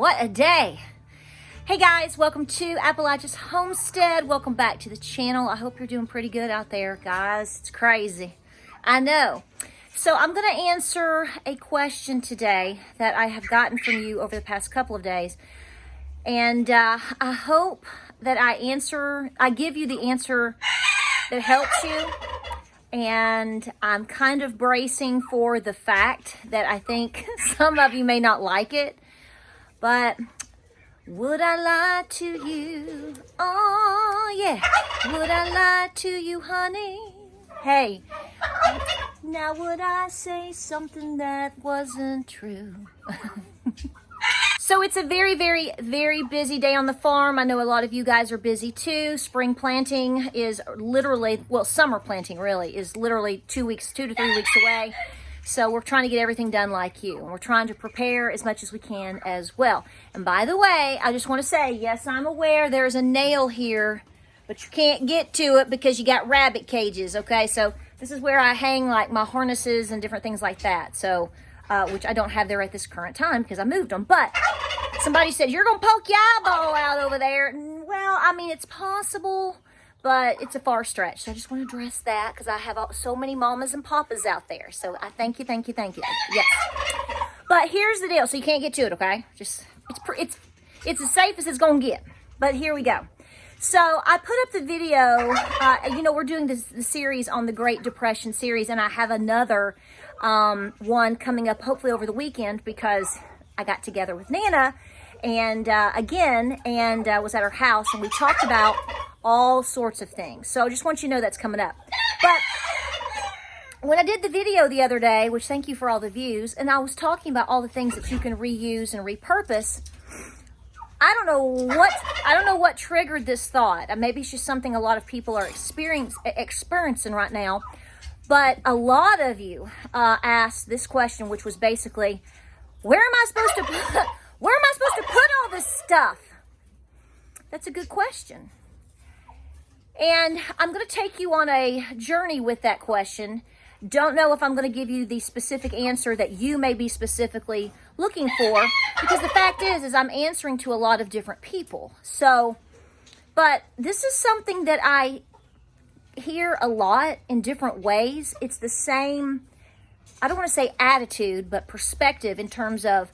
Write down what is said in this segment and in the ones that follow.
What a day. Hey guys, welcome to Appalachia's Homestead. Welcome back to the channel. I hope you're doing pretty good out there, guys. It's crazy. I know. So I'm going to answer a question today that I have gotten from you over the past couple of days. And I hope that I give you the answer that helps you. And I'm kind of bracing for the fact that I think some of you may not like it. But would I lie to you? Oh, yeah. Would I lie to you, honey? Hey, now would I say something that wasn't true? So it's a very, very, very busy day on the farm. I know a lot of you guys are busy too. Spring planting is literally, well, summer planting really is literally 2 to 3 weeks away. So we're trying to get everything done like you. And we're trying to prepare as much as we can as well. And by the way, I just want to say, yes, I'm aware there's a nail here, but you can't get to it because you got rabbit cages, okay? So this is where I hang like my harnesses and different things like that. So, which I don't have there at this current time because I moved them. But somebody said, you're going to poke your eyeball out over there. Well, I mean, it's possible, but it's a far stretch. So I just want to address that because I have so many mamas and papas out there. So I thank you. Yes. But here's the deal. So you can't get to it, okay? Just it's as safe as it's going to get. But here we go. So I put up the video. We're doing the series on the Great Depression series, and I have another one coming up hopefully over the weekend because I got together with Nana and was at her house, and we talked about all sorts of things. So I just want you to know that's coming up. But when I did the video the other day, which thank you for all the views, and I was talking about all the things that you can reuse and repurpose, I don't know what triggered this thought. Maybe it's just something a lot of people are experiencing right now. But a lot of you asked this question, which was basically, where am I supposed to put all this stuff? That's a good question. And I'm going to take you on a journey with that question. Don't know if I'm going to give you the specific answer that you may be specifically looking for, because the fact is I'm answering to a lot of different people. So, but this is something that I hear a lot in different ways. It's the same, I don't want to say attitude, but perspective in terms of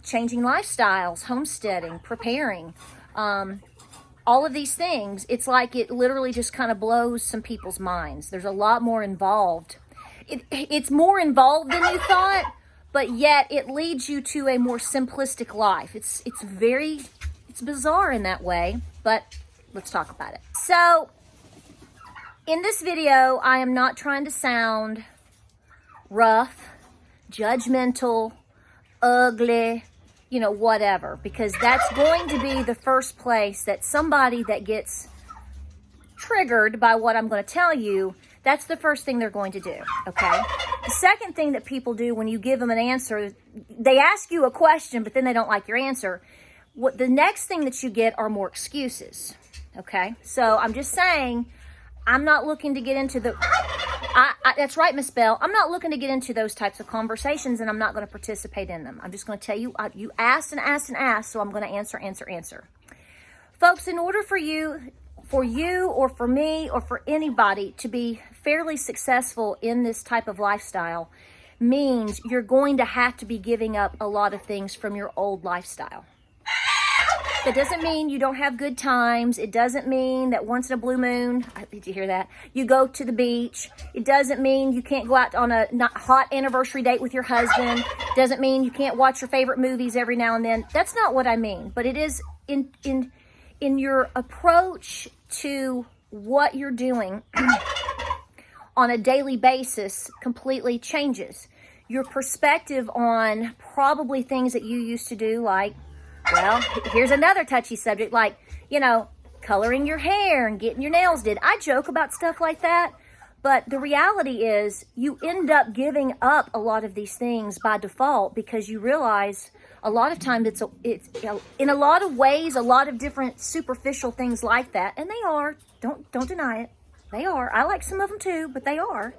changing lifestyles, homesteading, preparing, all of these things. It's like it literally just kind of blows some people's minds. There's a lot more involved. It's more involved than you thought, but yet it leads you to a more simplistic life. It's bizarre in that way, but let's talk about it. So in this video, I am not trying to sound rough, judgmental, ugly, whatever, because that's going to be the first place that somebody that gets triggered by what I'm going to tell you, that's the first thing they're going to do, okay? The second thing that people do when you give them an answer, they ask you a question, but then they don't like your answer. The next thing that you get are more excuses, okay? So I'm just saying, I'm not looking to get into that's right, Miss Bell. I'm not looking to get into those types of conversations, and I'm not going to participate in them. I'm just going to tell you, you asked and asked and asked, so I'm going to answer. Folks, in order for you or for me or for anybody to be fairly successful in this type of lifestyle means you're going to have to be giving up a lot of things from your old lifestyle. That doesn't mean you don't have good times. It doesn't mean that once in a blue moon, did you hear that? You go to the beach. It doesn't mean you can't go out on a hot anniversary date with your husband. It doesn't mean you can't watch your favorite movies every now and then. That's not what I mean. But it is in your approach to what you're doing on a daily basis completely changes. Your perspective on probably things that you used to do, like, well, here's another touchy subject, like, coloring your hair and getting your nails did. I joke about stuff like that, but the reality is you end up giving up a lot of these things by default because you realize a lot of times it's in a lot of ways, a lot of different superficial things like that, and they are, don't deny it, they are. I like some of them too, but they are.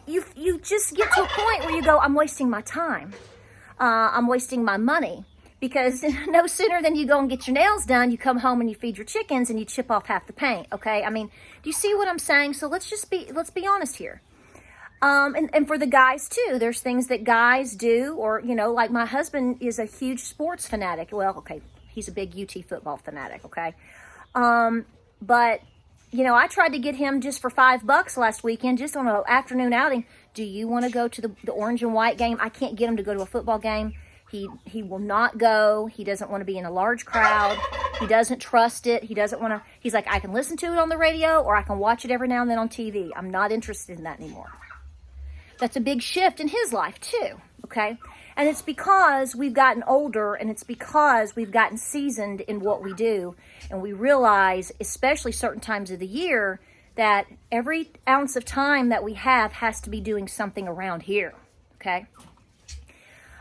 You just get to a point where you go, I'm wasting my time. I'm wasting my money. Because no sooner than you go and get your nails done, you come home and you feed your chickens and you chip off half the paint, okay? I mean, do you see what I'm saying? So let's be honest here. And for the guys too, there's things that guys do, or, you know, like my husband is a huge sports fanatic. Well, okay, he's a big UT football fanatic, okay? But, you know, I tried to get him just for $5 last weekend, just on an afternoon outing. Do you want to go to the orange and white game? I can't get him to go to a football game. He will not go. He doesn't want to be in a large crowd. He doesn't trust it. He doesn't want to. He's like, I can listen to it on the radio or I can watch it every now and then on TV. I'm not interested in that anymore. That's a big shift in his life too, okay? And it's because we've gotten older, and it's because we've gotten seasoned in what we do. And we realize, especially certain times of the year, that every ounce of time that we have has to be doing something around here, okay?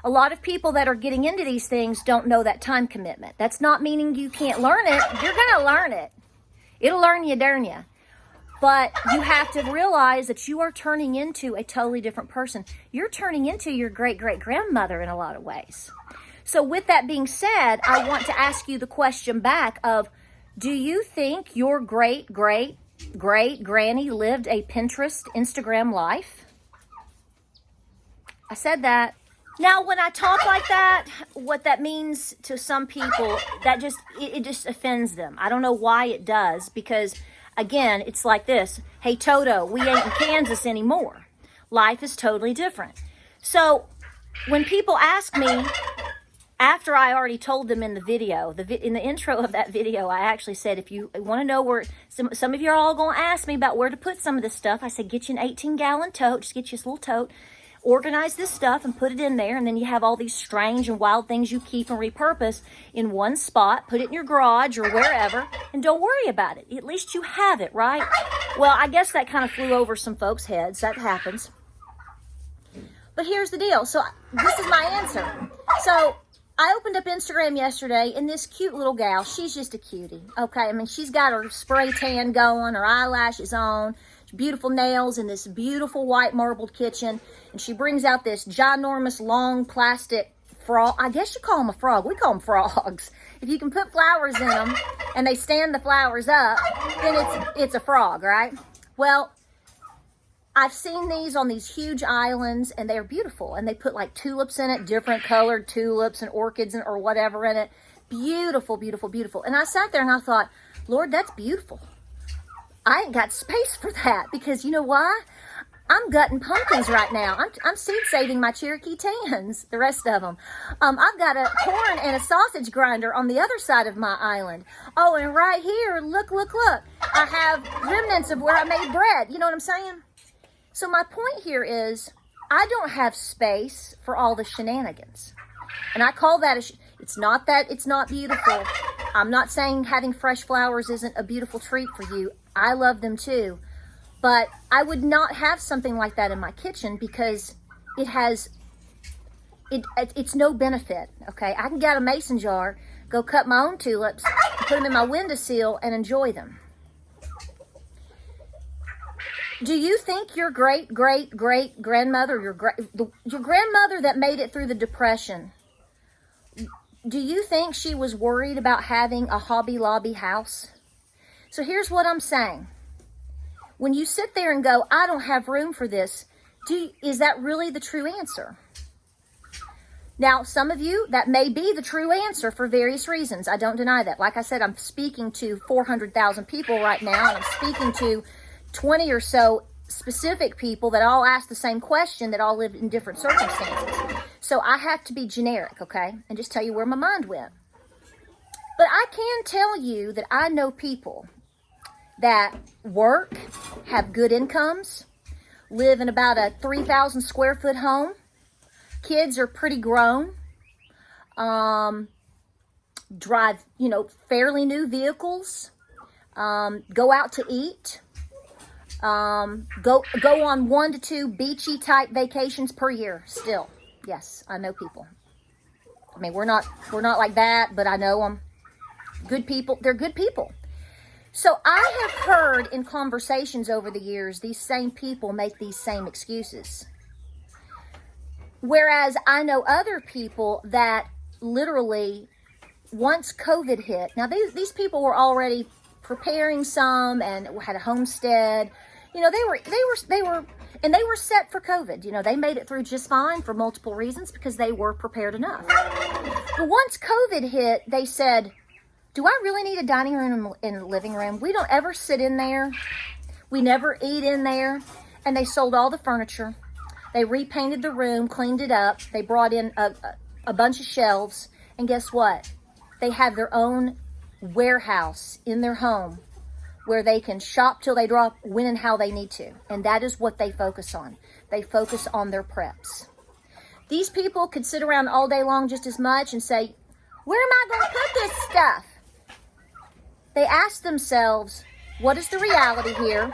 A lot of people that are getting into these things don't know that time commitment. That's not meaning you can't learn it. You're going to learn it. It'll learn you, darn you. But you have to realize that you are turning into a totally different person. You're turning into your great-great-grandmother in a lot of ways. So with that being said, I want to ask you the question back of, do you think your great-great-great-granny lived a Pinterest, Instagram life? I said that. Now, when I talk like that, what that means to some people, that it just offends them. I don't know why it does, because, again, it's like this. Hey, Toto, we ain't in Kansas anymore. Life is totally different. So when people ask me, after I already told them in the video, in the intro of that video, I actually said, if you want to know where, some of you are all going to ask me about where to put some of this stuff. I said, get you an 18-gallon tote. Just get you this little tote. Organize this stuff and put it in there, and then you have all these strange and wild things you keep and repurpose in one spot. Put it in your garage or wherever, and don't worry about it. At least you have it, right? Well, I guess that kind of flew over some folks' heads. That happens. But here's the deal. So this is my answer. So I opened up Instagram yesterday, and this cute little gal, she's just a cutie, okay? I mean, she's got her spray tan going, her eyelashes on, beautiful nails in this beautiful white marbled kitchen, and she brings out this ginormous long plastic frog. I guess you call them a frog. We call them frogs. If you can put flowers in them and they stand the flowers up, then it's a frog, right? Well, I've seen these on these huge islands, and they're beautiful, and they put like tulips in it, different colored tulips and orchids or whatever in it. Beautiful, beautiful, beautiful. And I sat there and I thought, Lord, that's beautiful. I ain't got space for that, because you know why? I'm gutting pumpkins right now. I'm seed saving my Cherokee tans, the rest of them. I've got a corn and a sausage grinder on the other side of my island. Oh, and right here, look. I have remnants of where I made bread. You know what I'm saying? So my point here is, I don't have space for all the shenanigans. And I call that it's not that it's not beautiful. I'm not saying having fresh flowers isn't a beautiful treat for you. I love them too. But I would not have something like that in my kitchen, because it's no benefit, okay? I can get a mason jar, go cut my own tulips, put them in my windowsill, and enjoy them. Do you think your great-great-great-grandmother, your grandmother that made it through the Depression, do you think she was worried about having a Hobby Lobby house? So here's what I'm saying. When you sit there and go, I don't have room for this, is that really the true answer? Now, some of you, that may be the true answer for various reasons. I don't deny that. Like I said, I'm speaking to 400,000 people right now, and I'm speaking to 20 or so specific people that all ask the same question, that all live in different circumstances. So I have to be generic, okay, and just tell you where my mind went. But I can tell you that I know people that work, have good incomes, live in about a 3,000 square foot home. Kids are pretty grown, drive, fairly new vehicles, go out to eat, go on 1 to 2 beachy type vacations per year still. Yes, I know people. I mean, we're not like that, but I know them. Good people. They're good people. So I have heard in conversations over the years, these same people make these same excuses. Whereas I know other people that literally, once COVID hit, now these people were already preparing some and had a homestead. You know, they were set for COVID. You know, they made it through just fine for multiple reasons because they were prepared enough. But once COVID hit, they said, do I really need a dining room and a living room? We don't ever sit in there. We never eat in there. And they sold all the furniture. They repainted the room, cleaned it up. They brought in a bunch of shelves. And guess what? They have their own warehouse in their home where they can shop till they drop when and how they need to. And that is what they focus on. They focus on their preps. These people could sit around all day long just as much and say, where am I going to put this stuff? They ask themselves, what is the reality here?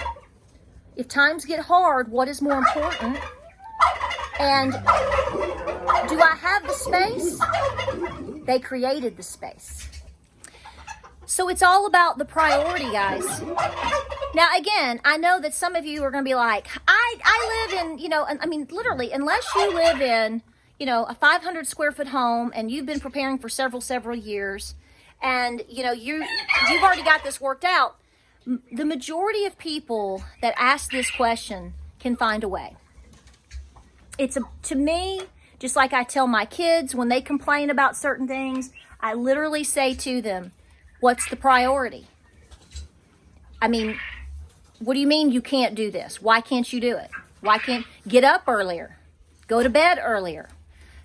If times get hard, what is more important? And do I have the space? They created the space. So it's all about the priority, guys. Now, again, I know that some of you are going to be like, I live in, you know, I mean, literally, unless you live in, you know, a 500 square foot home and you've been preparing for several years and, you know, you've already got this worked out, the majority of people that ask this question can find a way. To me, just like I tell my kids when they complain about certain things, I literally say to them, what's the priority? I mean, what do you mean you can't do this? Why can't you do it? Why can't get up earlier? Go to bed earlier.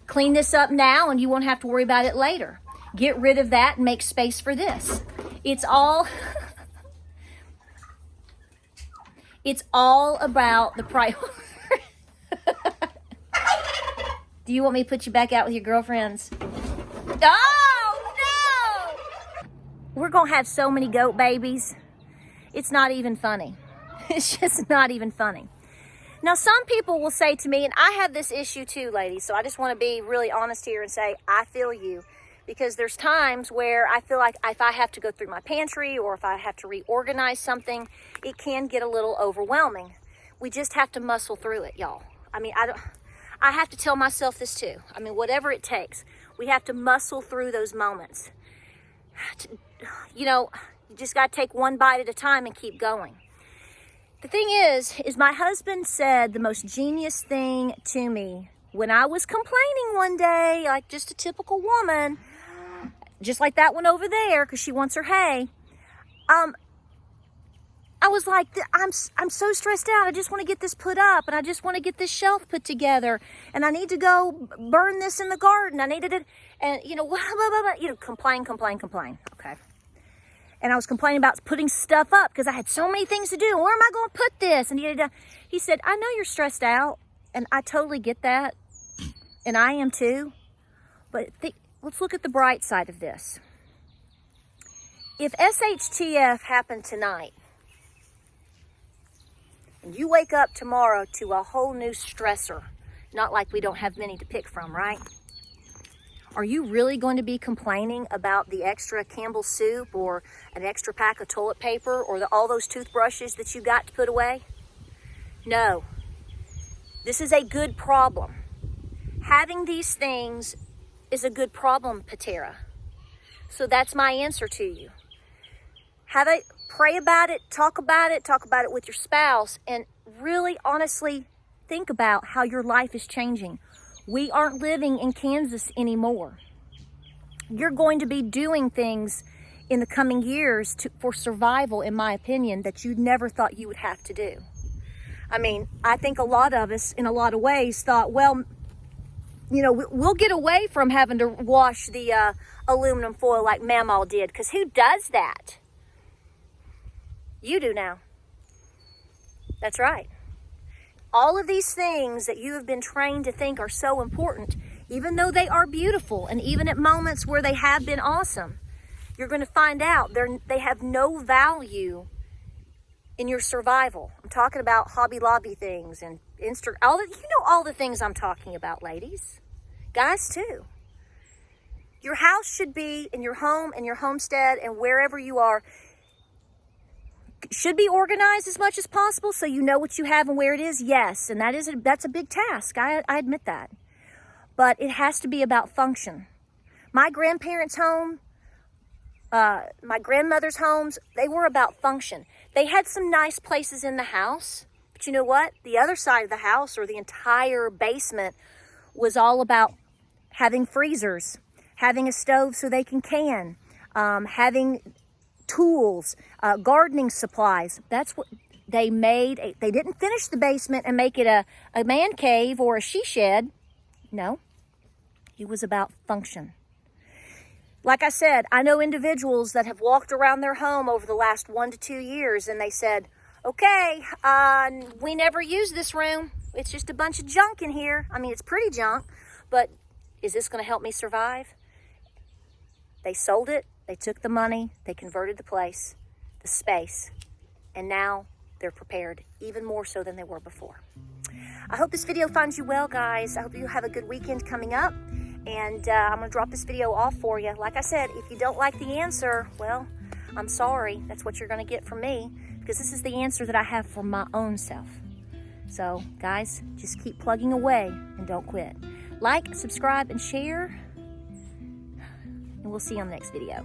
Clean this up now and you won't have to worry about it later. Get rid of that and make space for this. It's all about the priority. Do you want me to put you back out with your girlfriends? Oh, no! We're going to have so many goat babies. It's not even funny. It's just not even funny. Now, some people will say to me, and I have this issue too, ladies, so I just want to be really honest here and say, I feel you. Because there's times where I feel like if I have to go through my pantry or if I have to reorganize something, it can get a little overwhelming. We just have to muscle through it, y'all. I mean, I have to tell myself this too. I mean, whatever it takes, we have to muscle through those moments. You know, you just got to take one bite at a time and keep going. The thing is my husband said the most genius thing to me when I was complaining one day, like just a typical woman, just like that one over there, because she wants her hay. I was like, I'm so stressed out. I just want to get this put up, and I just want to get this shelf put together, and I need to go burn this in the garden. I needed it, and you know, blah, blah, blah, blah, you know, complain. Okay. And I was complaining about putting stuff up because I had so many things to do. Where am I going to put this? And he said, I know you're stressed out, and I totally get that, and I am too. But let's look at the bright side of this. If SHTF happened tonight, and you wake up tomorrow to a whole new stressor, not like we don't have many to pick from, right? Are you really going to be complaining about the extra Campbell's soup or an extra pack of toilet paper or all those toothbrushes that you got to put away? No. This is a good problem. Having these things is a good problem, Patera. So that's my answer to you. Pray about it, talk about it with your spouse, and really honestly think about how your life is changing. We aren't living in Kansas anymore. You're going to be doing things in the coming years for survival, in my opinion, that you never thought you would have to do. I mean, I think a lot of us, in a lot of ways, thought, well, you know, we'll get away from having to wash the aluminum foil like Mamaw did, because who does that? You do now. That's right. All of these things that you have been trained to think are so important, even though they are beautiful, and even at moments where they have been awesome, you're going to find out they have no value in your survival. I'm talking about Hobby Lobby things and you know all the things I'm talking about, ladies. Guys, too. Your house should be, in your home and your homestead and wherever you are, should be organized as much as possible so you know what you have and where it is. Yes, and that's a big task. I admit that. but it has to be about function. My grandparents' home, my grandmother's homes, they were about function. They had some nice places in the house, but you know what? The other side of the house, or the entire basement, was all about having freezers, having a stove so they can, having tools, gardening supplies. That's what they made. They didn't finish the basement and make it a man cave or a she shed. No, it was about function. Like I said, I know individuals that have walked around their home over the last 1 to 2 years and they said, okay, we never use this room. It's just a bunch of junk in here. I mean, it's pretty junk, but is this going to help me survive? They sold it. They took the money. They converted the place, the space, and now they're prepared even more so than they were before. I hope this video finds you well, guys. I hope you have a good weekend coming up. And I'm going to drop this video off for you. Like I said, if you don't like the answer, well, I'm sorry. That's what you're going to get from me, because this is the answer that I have for my own self. So, guys, just keep plugging away and don't quit. Like, subscribe, and share. And we'll see you on the next video.